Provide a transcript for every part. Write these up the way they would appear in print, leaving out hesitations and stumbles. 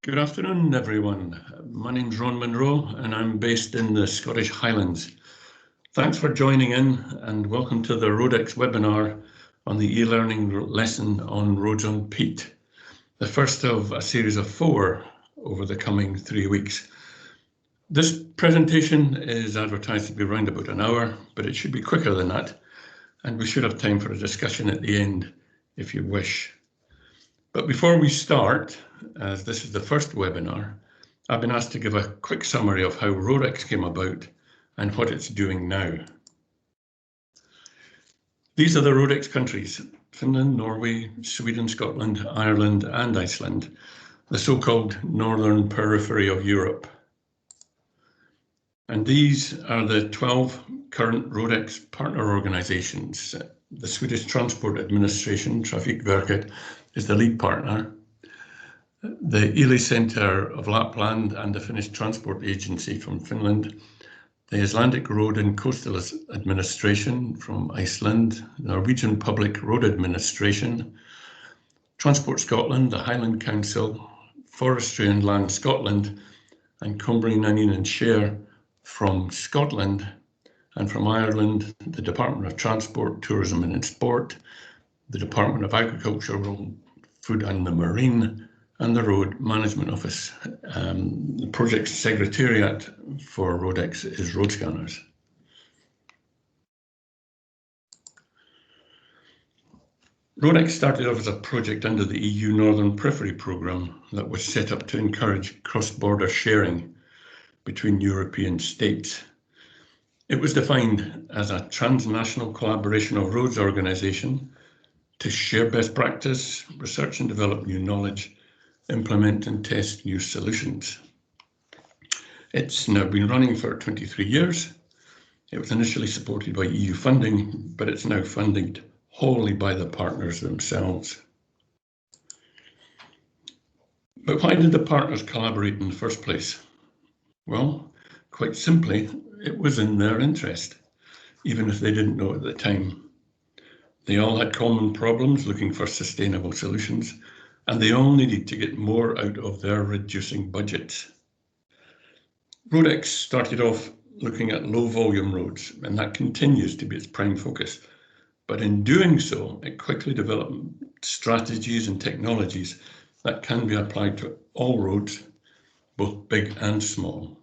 Good afternoon, everyone. My name's Ron Munro, and I'm based in the Scottish Highlands. Thanks for joining in, and welcome to the ROADEX webinar on the e-learning lesson on roads on Peat, the first of a series of 4 over the coming 3 weeks. This presentation is advertised to be around about an hour, but it should be quicker than that, and we should have time for a discussion at the end if you wish. But before we start, as this is the first webinar, I've been asked to give a quick summary of how ROADEX came about and what it's doing now. These are the ROADEX countries: Finland, Norway, Sweden, Scotland, Ireland and Iceland, the so-called northern periphery of Europe. And these are the 12 current ROADEX partner organisations. The Swedish Transport Administration, Trafikverket, is the lead partner. The Yle Centre of Lapland and the Finnish Transport Agency from Finland, the Icelandic Road and Coastal Administration from Iceland, the Norwegian Public Road Administration, Transport Scotland, the Highland Council, Forestry and Land Scotland, and Cumbrian Onion and Share from Scotland, and from Ireland, the Department of Transport, Tourism and Sport, the Department of Agricultural, Food and the Marine, and the Road Management Office. The project secretariat for ROADEX is Road Scanners. ROADEX started off as a project under the EU Northern Periphery Programme that was set up to encourage cross-border sharing between European states. It was defined as a transnational collaboration of roads organisation to share best practice, research and develop new knowledge, implement and test new solutions. It's now been running for 23 years. It was initially supported by EU funding, but it's now funded wholly by the partners themselves. But why did the partners collaborate in the first place? Well, quite simply, it was in their interest, even if they didn't know at the time. They all had common problems looking for sustainable solutions, and they all needed to get more out of their reducing budgets. ROADEX started off looking at low volume roads, and that continues to be its prime focus. But in doing so, it quickly developed strategies and technologies that can be applied to all roads, both big and small.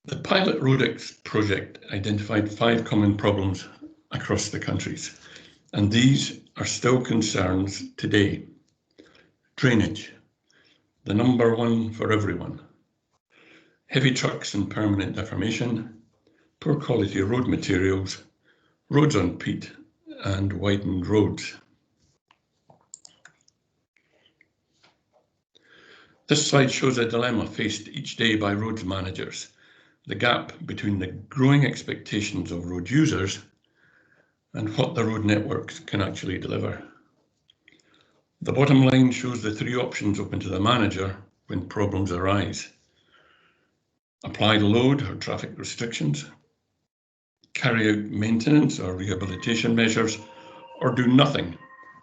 The pilot ROADEX project identified 5 common problems across the countries, and these are still concerns today. Drainage, the number one for everyone. Heavy trucks and permanent deformation, poor quality road materials, roads on peat, and widened roads. This slide shows a dilemma faced each day by roads managers: the gap between the growing expectations of road users and what the road networks can actually deliver. The bottom line shows the 3 options open to the manager when problems arise: apply load or traffic restrictions, carry out maintenance or rehabilitation measures, or do nothing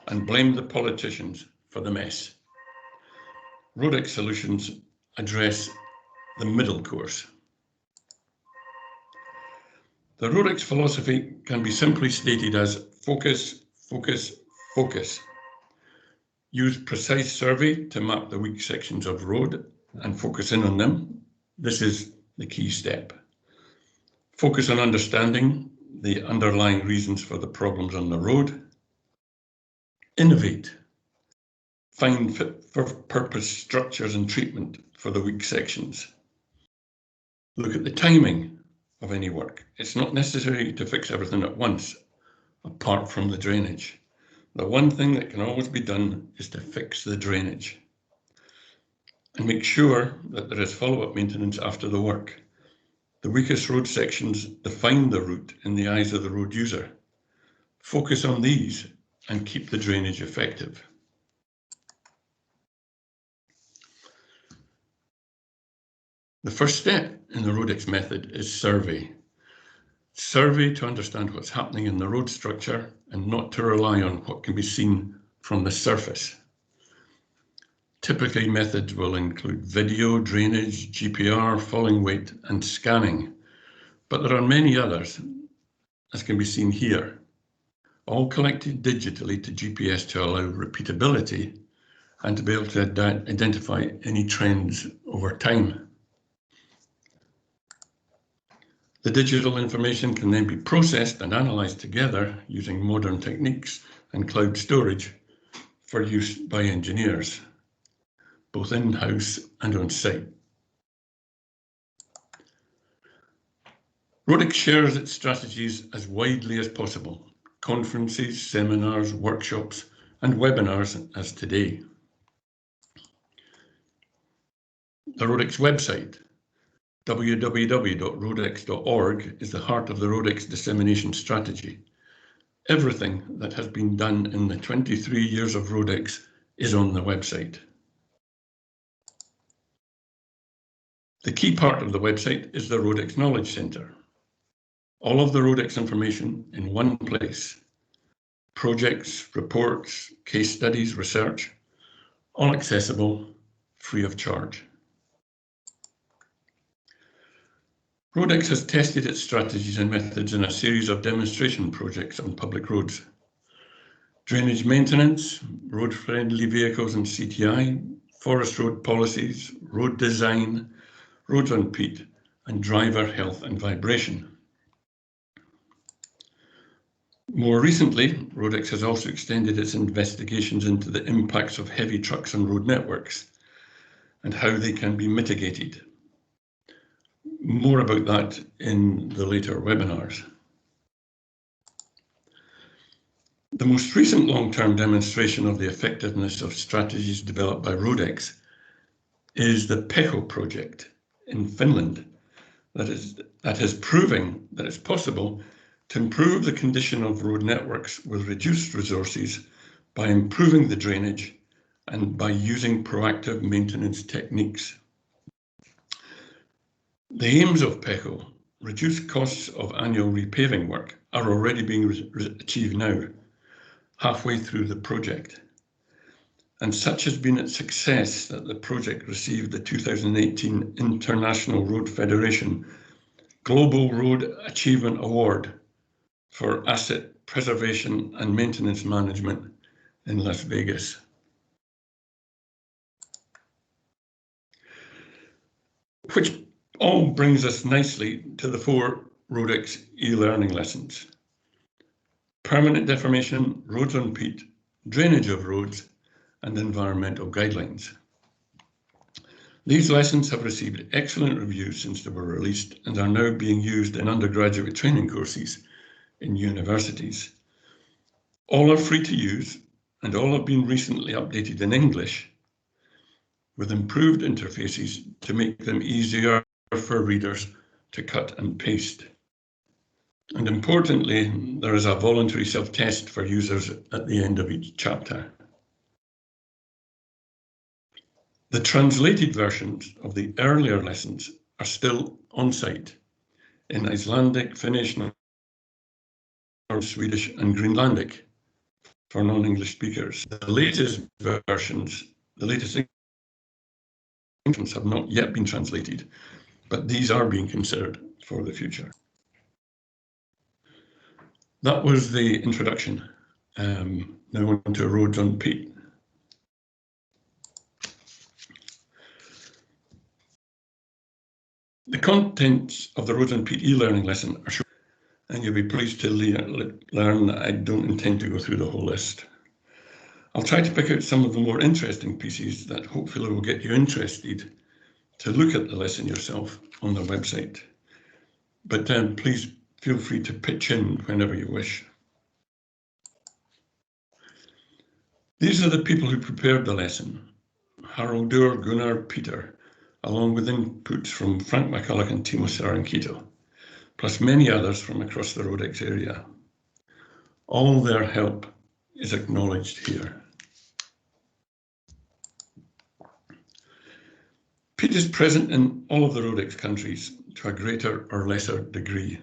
and blame the politicians for the mess. ROADEX solutions address the middle course. The ROADEX philosophy can be simply stated as focus, focus, focus. Use precise survey to map the weak sections of road and focus in on them. This is the key step. Focus on understanding the underlying reasons for the problems on the road. Innovate. Find fit-for-purpose structures and treatment for the weak sections. Look at the timing of any work. It's not necessary to fix everything at once, apart from the drainage. The one thing that can always be done is to fix the drainage. And make sure that there is follow-up maintenance after the work. The weakest road sections define the route in the eyes of the road user. Focus on these and keep the drainage effective. The first step in the ROADEX method is survey. Survey to understand what's happening in the road structure and not to rely on what can be seen from the surface. Typically, methods will include video, drainage, GPR, falling weight, and scanning. But there are many others, as can be seen here, all collected digitally to GPS to allow repeatability and to be able to identify any trends over time. The digital information can then be processed and analysed together using modern techniques and cloud storage for use by engineers, both in-house and on site. ROADEX shares its strategies as widely as possible: conferences, seminars, workshops, and webinars as today. The ROADEX website, www.roadex.org, is the heart of the ROADEX dissemination strategy. Everything that has been done in the 23 years of ROADEX is on the website. The key part of the website is the ROADEX Knowledge Centre. All of the ROADEX information in one place. Projects, reports, case studies, research, all accessible, free of charge. ROADEX has tested its strategies and methods in a series of demonstration projects on public roads. Drainage maintenance, road-friendly vehicles and CTI, forest road policies, road design, roads on Peat, and driver health and vibration. More recently, ROADEX has also extended its investigations into the impacts of heavy trucks on road networks and how they can be mitigated. More about that in the later webinars. The most recent long-term demonstration of the effectiveness of strategies developed by ROADEX is the PECO project in Finland that is proving that it's possible to improve the condition of road networks with reduced resources by improving the drainage and by using proactive maintenance techniques. The aims of PECO, reduced costs of annual repaving work, are already being achieved now, halfway through the project. And such has been its success that the project received the 2018 International Road Federation Global Road Achievement Award for Asset Preservation and Maintenance Management in Las Vegas. Which all brings us nicely to the 4 ROADEX e-learning lessons: permanent deformation, roads on Peat, drainage of roads, and environmental guidelines. These lessons have received excellent reviews since they were released and are now being used in undergraduate training courses in universities. All are free to use and all have been recently updated in English with improved interfaces to make them easier for readers to cut and paste. And importantly, there is a voluntary self-test for users at the end of each chapter. The translated versions of the earlier lessons are still on site in Icelandic, Finnish, Swedish, and Greenlandic for non-English speakers. The latest versions have not yet been translated, but these are being considered for the future. That was the introduction. Now on to roads on Peat. The contents of the Roads on Peat e-learning lesson are short, and you'll be pleased to learn that I don't intend to go through the whole list. I'll try to pick out some of the more interesting pieces that hopefully will get you interested to look at the lesson yourself on the website. But please feel free to pitch in whenever you wish. These are the people who prepared the lesson: Haraldur, Gunnar, Peter, along with inputs from Frank McCulloch and Timo Sarankito, plus many others from across the ROADEX area. All their help is acknowledged here. Peat is present in all of the ROADEX countries to a greater or lesser degree,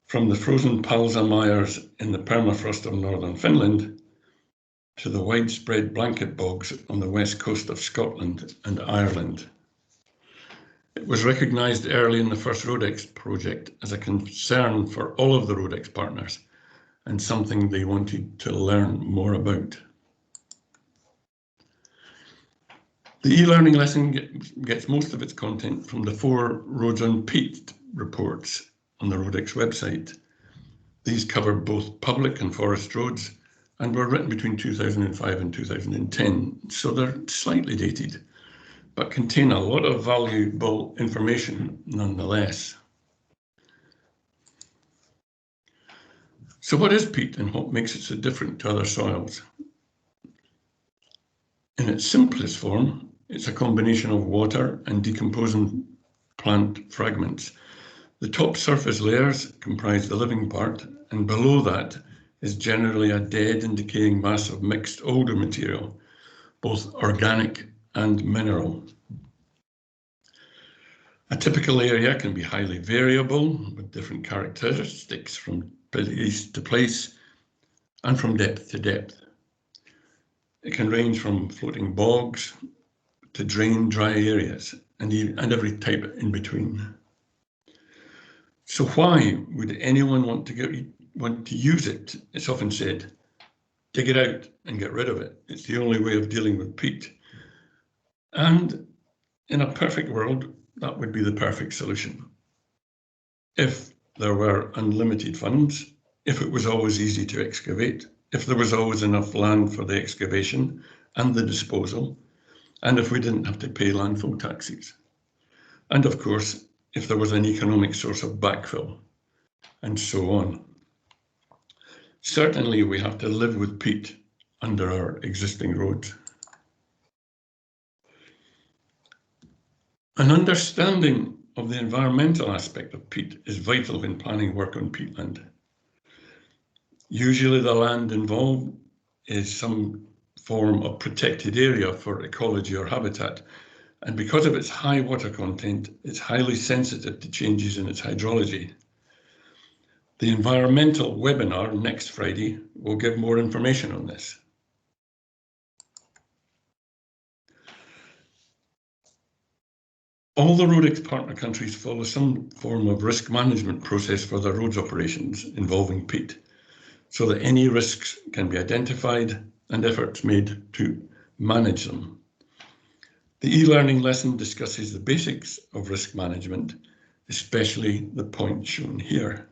from the frozen Palsa mires in the permafrost of northern Finland to the widespread blanket bogs on the west coast of Scotland and Ireland. It was recognised early in the first ROADEX project as a concern for all of the ROADEX partners and something they wanted to learn more about. The e-learning lesson gets most of its content from the 4 Roads on Peat reports on the ROADEX website. These cover both public and forest roads and were written between 2005 and 2010, so they're slightly dated, but contain a lot of valuable information nonetheless. So what is peat and what makes it so different to other soils? In its simplest form, it's a combination of water and decomposing plant fragments. The top surface layers comprise the living part, and below that is generally a dead and decaying mass of mixed older material, both organic and mineral. A typical area can be highly variable with different characteristics from place to place and from depth to depth. It can range from floating bogs to drained dry areas and every type in between. So why would anyone want to use it? It's often said, dig it out and get rid of it. It's the only way of dealing with peat. And in a perfect world, that would be the perfect solution. If there were unlimited funds, if it was always easy to excavate, if there was always enough land for the excavation and the disposal, and if we didn't have to pay landfill taxes. And of course, if there was an economic source of backfill, and so on. Certainly we have to live with peat under our existing roads. An understanding of the environmental aspect of peat is vital when planning work on peatland. Usually the land involved is some form of protected area for ecology or habitat, and because of its high water content, it's highly sensitive to changes in its hydrology. The environmental webinar next Friday will give more information on this. All the ROADEX partner countries follow some form of risk management process for their roads operations involving peat, so that any risks can be identified and efforts made to manage them. The e-learning lesson discusses the basics of risk management, especially the points shown here.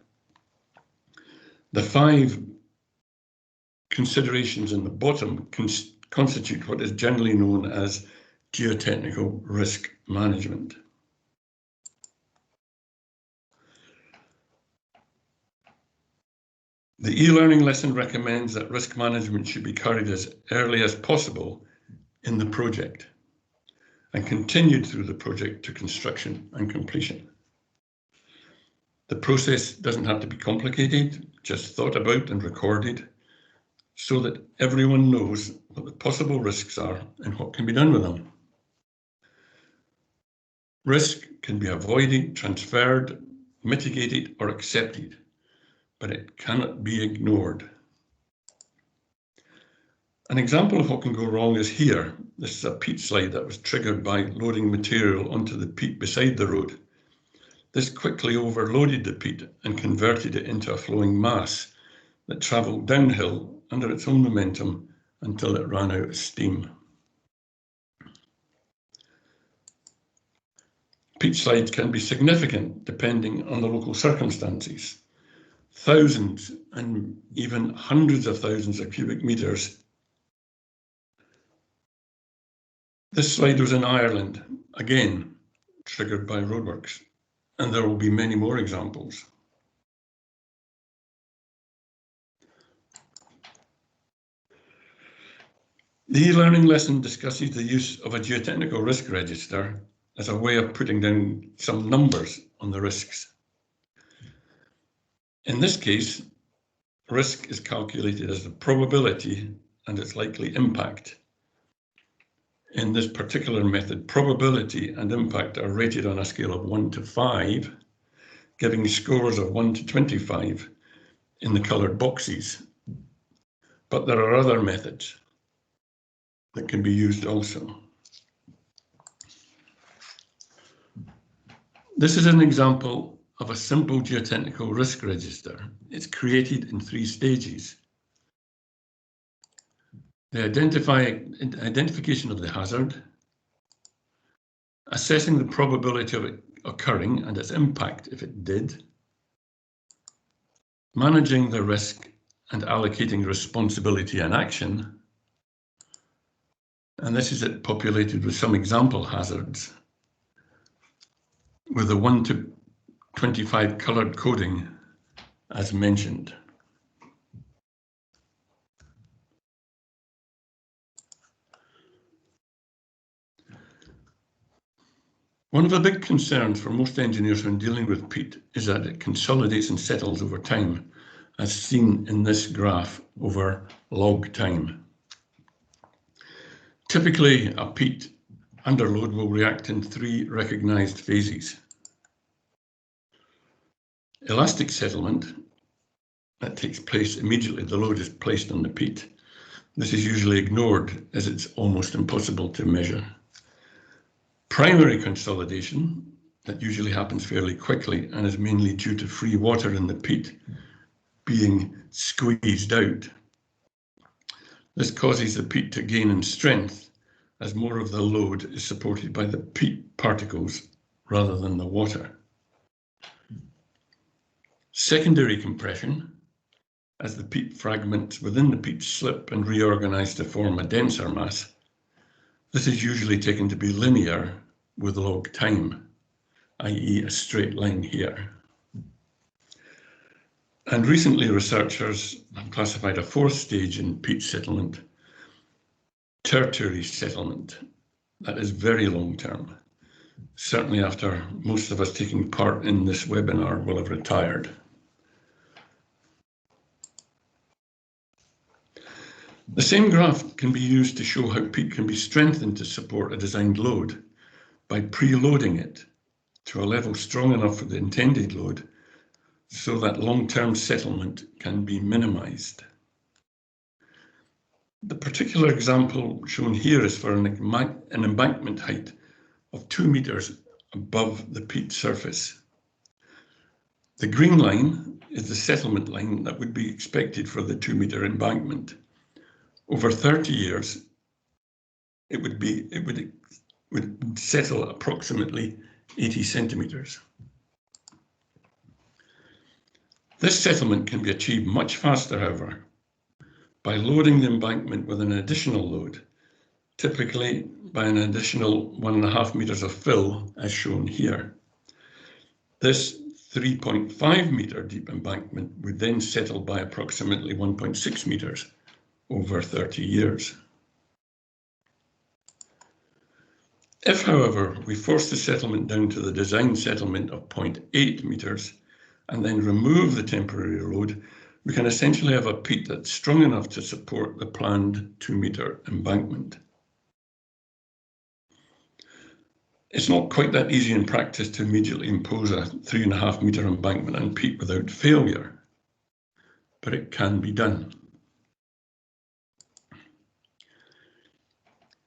The 5 considerations in the bottom constitute what is generally known as geotechnical risk management. The e-learning lesson recommends that risk management should be carried as early as possible in the project and continued through the project to construction and completion. The process doesn't have to be complicated, just thought about and recorded so that everyone knows what the possible risks are and what can be done with them. Risk can be avoided, transferred, mitigated, or accepted, but it cannot be ignored. An example of what can go wrong is here. This is a peat slide that was triggered by loading material onto the peat beside the road. This quickly overloaded the peat and converted it into a flowing mass that travelled downhill under its own momentum until it ran out of steam. Peat slides can be significant depending on the local circumstances. Thousands and even hundreds of thousands of cubic meters. This slide was in Ireland, again, triggered by roadworks, and there will be many more examples. The e-learning lesson discusses the use of a geotechnical risk register as a way of putting down some numbers on the risks. In this case, risk is calculated as the probability and its likely impact. In this particular method, probability and impact are rated on a scale of 1 to 5, giving scores of 1 to 25 in the coloured boxes. But there are other methods. that can be used also. This is an example of a simple geotechnical risk register. It's created in 3 stages. The identification of the hazard, assessing the probability of it occurring and its impact if it did, managing the risk and allocating responsibility and action, and this is it populated with some example hazards with the 1 to 25 coloured coding as mentioned. One of the big concerns for most engineers when dealing with peat is that it consolidates and settles over time, as seen in this graph over log time. Typically, a peat underload will react in 3 recognised phases. Elastic settlement, that takes place immediately the load is placed on the peat. This is usually ignored as it's almost impossible to measure. Primary consolidation, that usually happens fairly quickly and is mainly due to free water in the peat being squeezed out. This causes the peat to gain in strength as more of the load is supported by the peat particles rather than the water. Secondary compression, as the peat fragments within the peat slip and reorganize to form a denser mass. This is usually taken to be linear with log time, i.e. a straight line here. And recently researchers have classified a 4th stage in peat settlement, tertiary settlement. That is very long term. Certainly after most of us taking part in this webinar will have retired. The same graph can be used to show how peat can be strengthened to support a designed load by preloading it to a level strong enough for the intended load so that long-term settlement can be minimized. The particular example shown here is for an embankment height of 2 meters above the peat surface. The green line is the settlement line that would be expected for the 2-meter embankment. Over 30 years, it would settle approximately 80 centimeters. This settlement can be achieved much faster, however, by loading the embankment with an additional load, typically by an additional 1.5 meters of fill, as shown here. This 3.5 meter deep embankment would then settle by approximately 1.6 meters over 30 years. If, however, we force the settlement down to the design settlement of 0.8 meters and then remove the temporary load, we can essentially have a peat that's strong enough to support the planned 2-meter embankment. It's not quite that easy in practice to immediately impose a 3.5 meter embankment on peat without failure, but it can be done.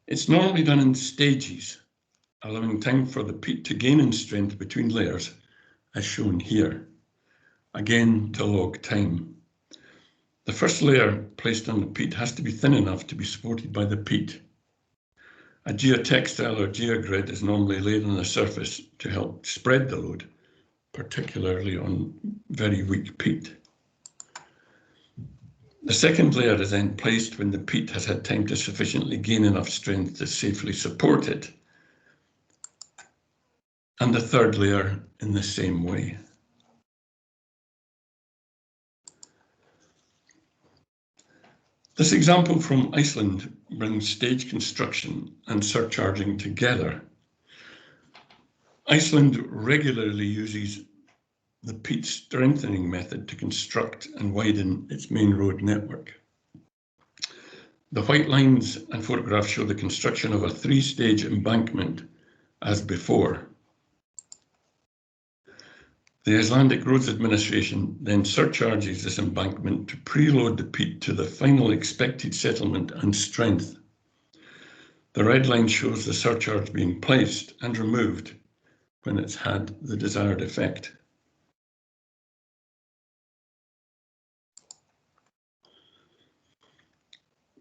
It's normally done in stages, allowing time for the peat to gain in strength between layers, as shown here, again to log time. The first layer placed on the peat has to be thin enough to be supported by the peat. A geotextile or geogrid is normally laid on the surface to help spread the load, particularly on very weak peat. The second layer is then placed when the peat has had time to sufficiently gain enough strength to safely support it, and the third layer in the same way. This example from Iceland brings stage construction and surcharging together. Iceland regularly uses the peat strengthening method to construct and widen its main road network. The white lines and photographs show the construction of a 3-stage embankment as before. The Icelandic Roads Administration then surcharges this embankment to preload the peat to the final expected settlement and strength. The red line shows the surcharge being placed and removed when it's had the desired effect.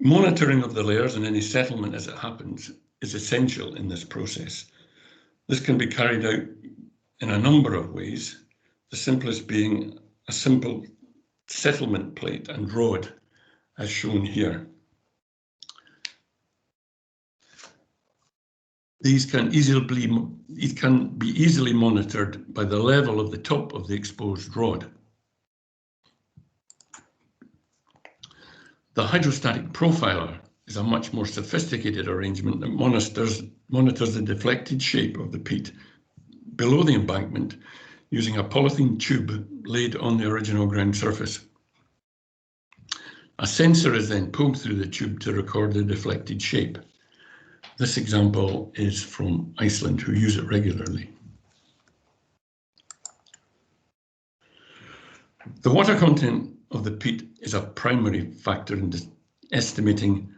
Monitoring of the layers and any settlement as it happens is essential in this process. This can be carried out in a number of ways, the simplest being a simple settlement plate and rod, as shown here. These can be easily monitored by the level of the top of the exposed rod. The hydrostatic profiler is a much more sophisticated arrangement that monitors the deflected shape of the peat below the embankment using a polythene tube laid on the original ground surface. A sensor is then pulled through the tube to record the deflected shape. This example is from Iceland, who use it regularly. The water content of the peat is a primary factor in estimating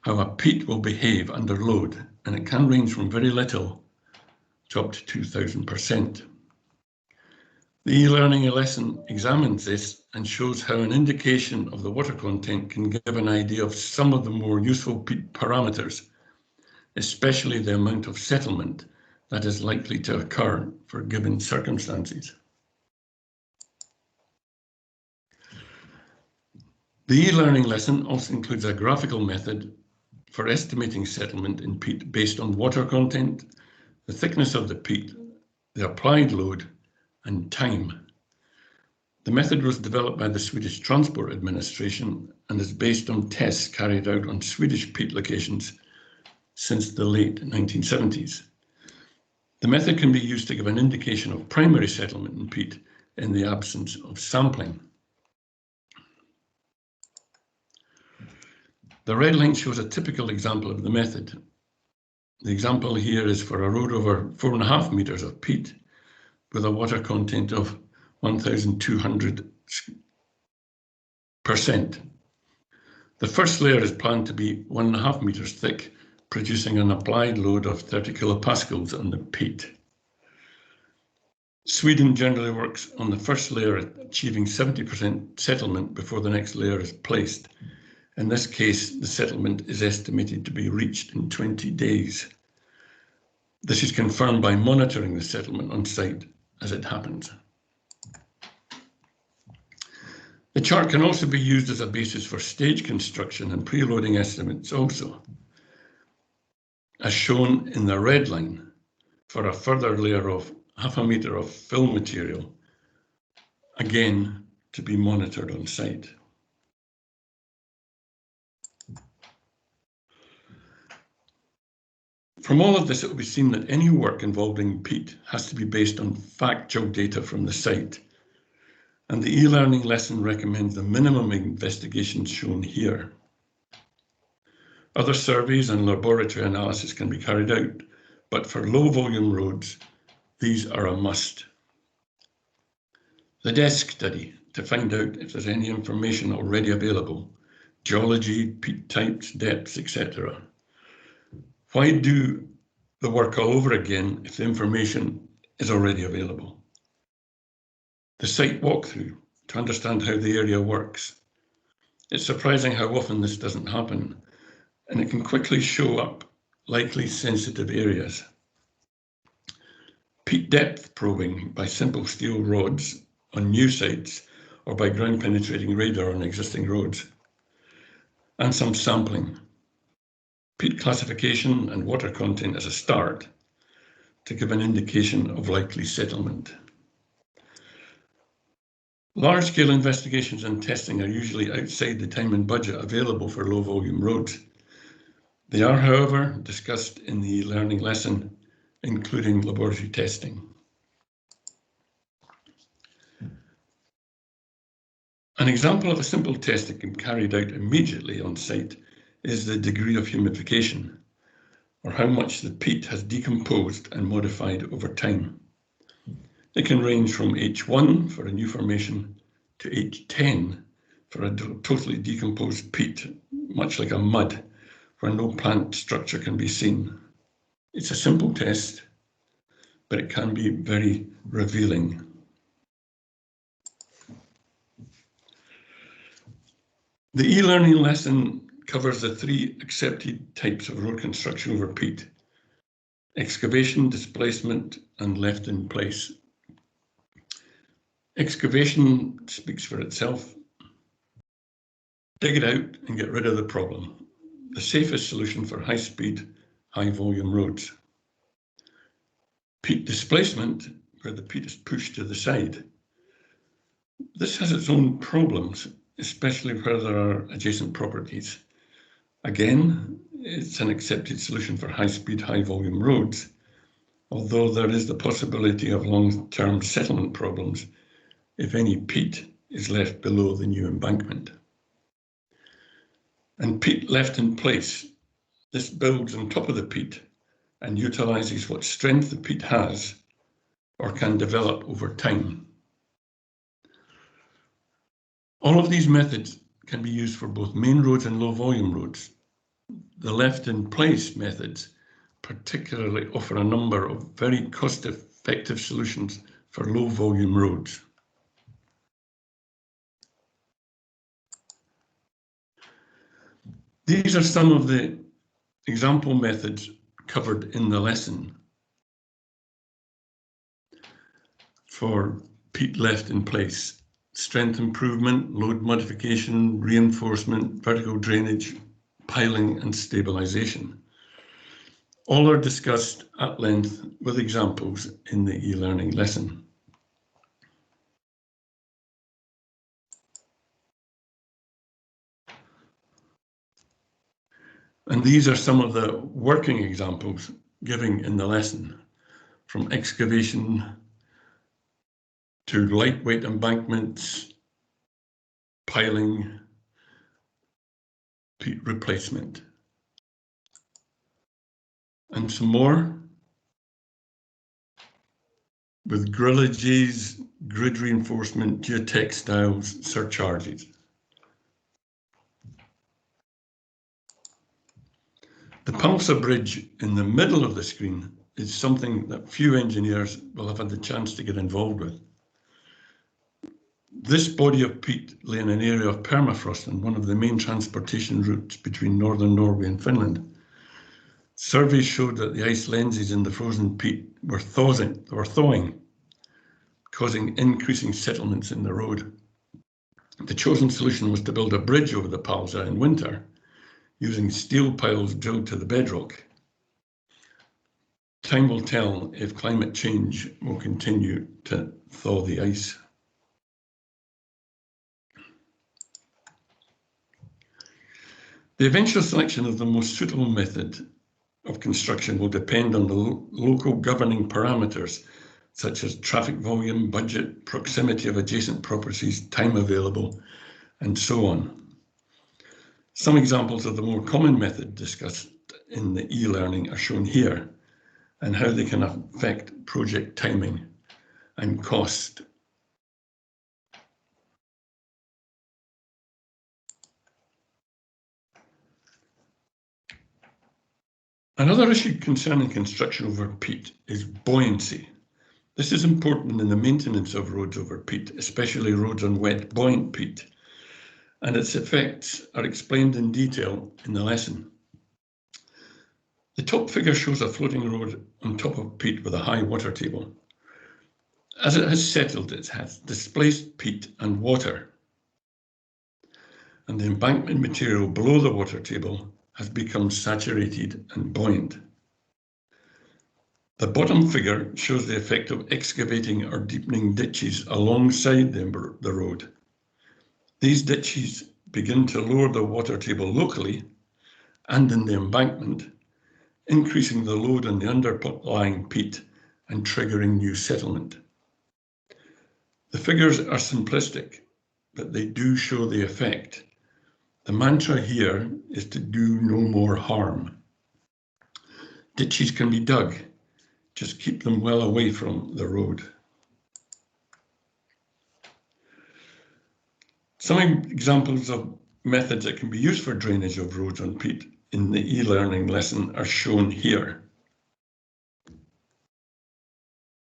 how a peat will behave under load, and it can range from very little to up to 2000%. The eLearning lesson examines this and shows how an indication of the water content can give an idea of some of the more useful peat parameters, especially the amount of settlement that is likely to occur for given circumstances. The eLearning lesson also includes a graphical method for estimating settlement in peat based on water content, the thickness of the peat, the applied load, and time. The method was developed by the Swedish Transport Administration and is based on tests carried out on Swedish peat locations since the late 1970s. The method can be used to give an indication of primary settlement in peat in the absence of sampling. The red line shows a typical example of the method. The example here is for a road over 4.5 meters of peat with a water content of 1,200%. The first layer is planned to be 1.5 meters thick, producing an applied load of 30 kilopascals on the peat. Sweden generally works on the first layer, achieving 70% settlement before the next layer is placed. In this case, the settlement is estimated to be reached in 20 days. This is confirmed by monitoring the settlement on site as it happens. The chart can also be used as a basis for stage construction and preloading estimates also, as shown in the red line, for a further layer of 0.5 meter of fill material, again to be monitored on site. From all of this, it will be seen that any work involving peat has to be based on factual data from the site, and the eLearning lesson recommends the minimum investigations shown here. Other surveys and laboratory analysis can be carried out, but for low volume roads, these are a must. The desk study to find out if there's any information already available, geology, peat types, depths, etc. Why do the work all over again if the information is already available? The site walkthrough to understand how the area works. It's surprising how often this doesn't happen, and it can quickly show up likely sensitive areas. Peat depth probing by simple steel rods on new sites or by ground penetrating radar on existing roads. And some sampling. Peat classification and water content as a start to give an indication of likely settlement. Large-scale investigations and testing are usually outside the time and budget available for low-volume roads. They are, however, discussed in the eLearning lesson, including laboratory testing. An example of a simple test that can be carried out immediately on site is the degree of humidification, or how much the peat has decomposed and modified over time. It can range from H1 for a new formation to H10 for a totally decomposed peat, much like a mud, where no plant structure can be seen. It's a simple test, but it can be very revealing. The e-learning lesson covers the 3 accepted types of road construction over peat: excavation, displacement, and left in place. Excavation speaks for itself. Dig it out and get rid of the problem. The safest solution for high-speed, high-volume roads. Peat displacement, where the peat is pushed to the side. This has its own problems, especially where there are adjacent properties. Again, it's an accepted solution for high-speed, high-volume roads, although there is the possibility of long-term settlement problems if any peat is left below the new embankment. And peat left in place, this builds on top of the peat and utilises what strength the peat has or can develop over time. All of these methods can be used for both main roads and low volume roads. The left in place methods particularly offer a number of very cost-effective solutions for low volume roads. These are some of the example methods covered in the lesson for peat left in place: strength improvement, load modification, reinforcement, vertical drainage, piling, and stabilisation. All are discussed at length with examples in the e-learning lesson. And these are some of the working examples given in the lesson, from excavation to lightweight embankments, piling, peat replacement. And some more with grillages, grid reinforcement, geotextiles, surcharges. The Palsa Bridge in the middle of the screen is something that few engineers will have had the chance to get involved with. This body of peat lay in an area of permafrost on one of the main transportation routes between northern Norway and Finland. Surveys showed that the ice lenses in the frozen peat were thawing, causing increasing settlements in the road. The chosen solution was to build a bridge over the Palsa in winter, using steel piles drilled to the bedrock. Time will tell if climate change will continue to thaw the ice. The eventual selection of the most suitable method of construction will depend on the local governing parameters, such as traffic volume, budget, proximity of adjacent properties, time available, and so on. Some examples of the more common method discussed in the e-learning are shown here, and how they can affect project timing and cost. Another issue concerning construction over peat is buoyancy. This is important in the maintenance of roads over peat, especially roads on wet, buoyant peat, and its effects are explained in detail in the lesson. The top figure shows a floating road on top of peat with a high water table. As it has settled, it has displaced peat and water, and the embankment material below the water table has become saturated and buoyant. The bottom figure shows the effect of excavating or deepening ditches alongside the road. These ditches begin to lower the water table locally and in the embankment, increasing the load on the underlying peat and triggering new settlement. The figures are simplistic, but they do show the effect. The mantra here is to do no more harm. Ditches can be dug, just keep them well away from the road. Some examples of methods that can be used for drainage of roads on peat in the e-learning lesson are shown here.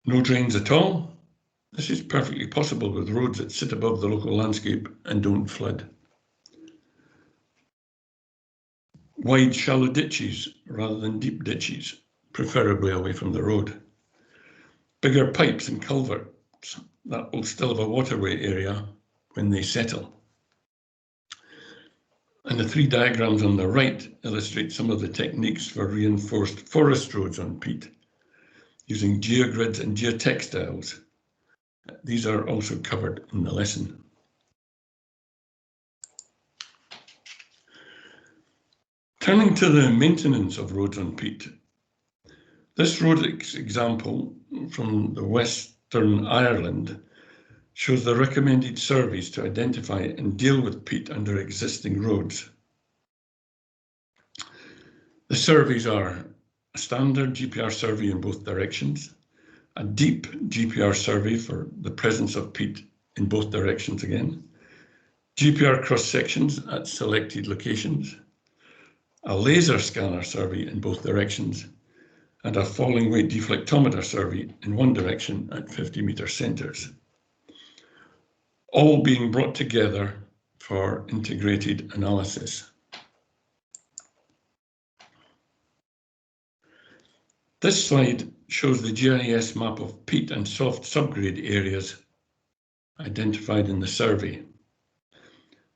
No drains at all. This is perfectly possible with roads that sit above the local landscape and don't flood. Wide, shallow ditches rather than deep ditches, preferably away from the road. Bigger pipes and culverts that will still have a waterway area when they settle. And the three diagrams on the right illustrate some of the techniques for reinforced forest roads on peat, using geogrids and geotextiles. These are also covered in the lesson. Turning to the maintenance of roads on peat. This ROADEX example from the Western Ireland shows the recommended surveys to identify and deal with peat under existing roads. The surveys are a standard GPR survey in both directions, a deep GPR survey for the presence of peat in both directions again, GPR cross-sections at selected locations, a laser scanner survey in both directions, and a falling weight deflectometer survey in one direction at 50-metre centres, all being brought together for integrated analysis. This slide shows the GIS map of peat and soft subgrade areas identified in the survey.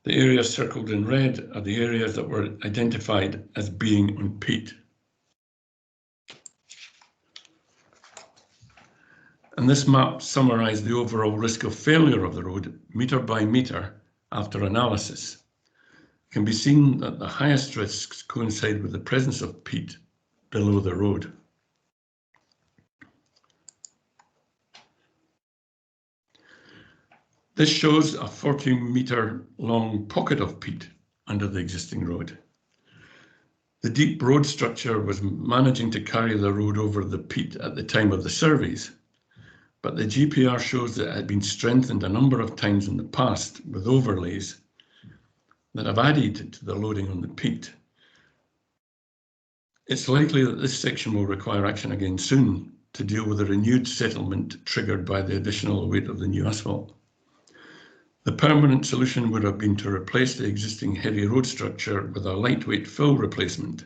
The areas circled in red are the areas that were identified as being on peat. And this map summarised the overall risk of failure of the road, metre by metre, after analysis. It can be seen that the highest risks coincide with the presence of peat below the road. This shows a 40-metre long pocket of peat under the existing road. The deep road structure was managing to carry the road over the peat at the time of the surveys, but the GPR shows that it had been strengthened a number of times in the past with overlays that have added to the loading on the peat. It's likely that this section will require action again soon to deal with a renewed settlement triggered by the additional weight of the new asphalt. The permanent solution would have been to replace the existing heavy road structure with a lightweight fill replacement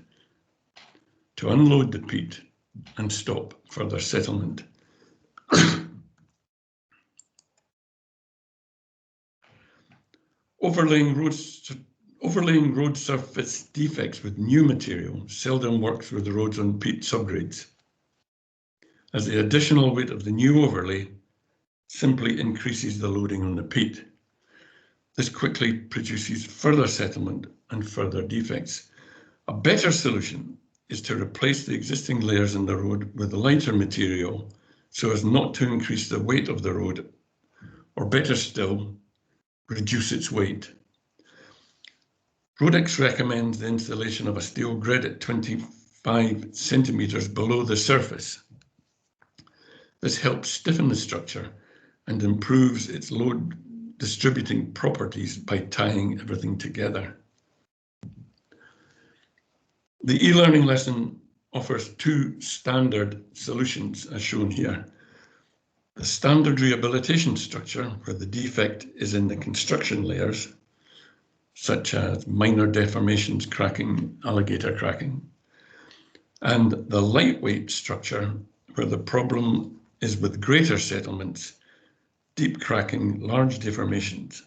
to unload the peat and stop further settlement. Overlaying road surface defects with new material seldom works with the roads on peat subgrades, as the additional weight of the new overlay simply increases the loading on the peat. This quickly produces further settlement and further defects. A better solution is to replace the existing layers in the road with lighter material so as not to increase the weight of the road, or better still, reduce its weight. ROADEX recommends the installation of a steel grid at 25 centimetres below the surface. This helps stiffen the structure and improves its load distributing properties by tying everything together. The e-learning lesson offers two standard solutions as shown here. The standard rehabilitation structure, where the defect is in the construction layers, such as minor deformations, cracking, alligator cracking, and the lightweight structure, where the problem is with greater settlements, deep cracking, large deformations.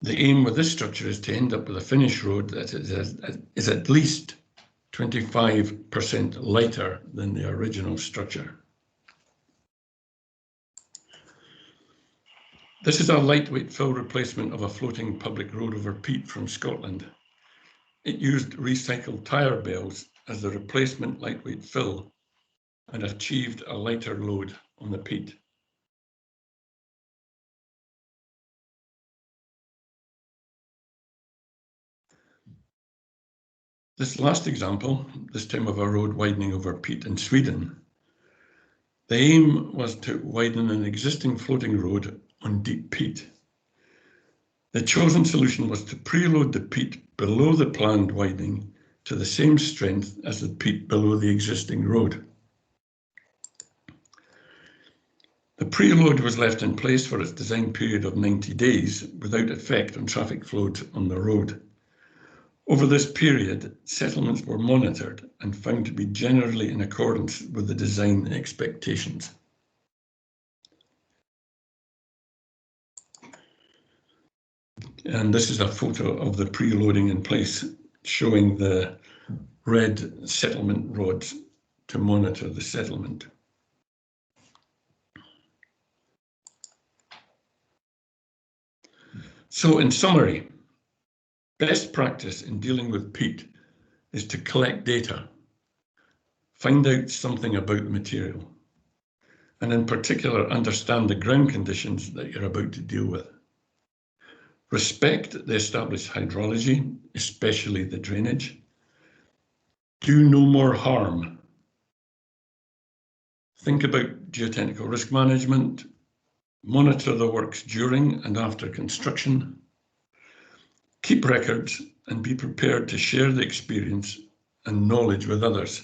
The aim with this structure is to end up with a finished road that is at least 25% lighter than the original structure. This is a lightweight fill replacement of a floating public road over peat from Scotland. It used recycled tyre bales as the replacement lightweight fill and achieved a lighter load on the peat. This last example, this time of a road widening over peat in Sweden. The aim was to widen an existing floating road on deep peat. The chosen solution was to preload the peat below the planned widening to the same strength as the peat below the existing road. The preload was left in place for its design period of 90 days without effect on traffic flows on the road. Over this period, settlements were monitored and found to be generally in accordance with the design expectations. And this is a photo of the preloading in place, showing the red settlement rods to monitor the settlement. So in summary, best practice in dealing with peat is to collect data, find out something about the material, and in particular, understand the ground conditions that you're about to deal with. Respect the established hydrology, especially the drainage. Do no more harm. Think about geotechnical risk management. Monitor the works during and after construction. Keep records and be prepared to share the experience and knowledge with others.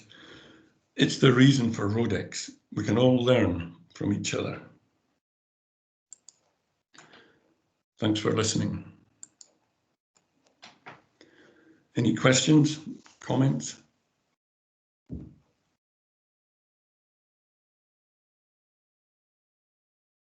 It's the reason for ROADEX. We can all learn from each other. Thanks for listening. Any questions, comments?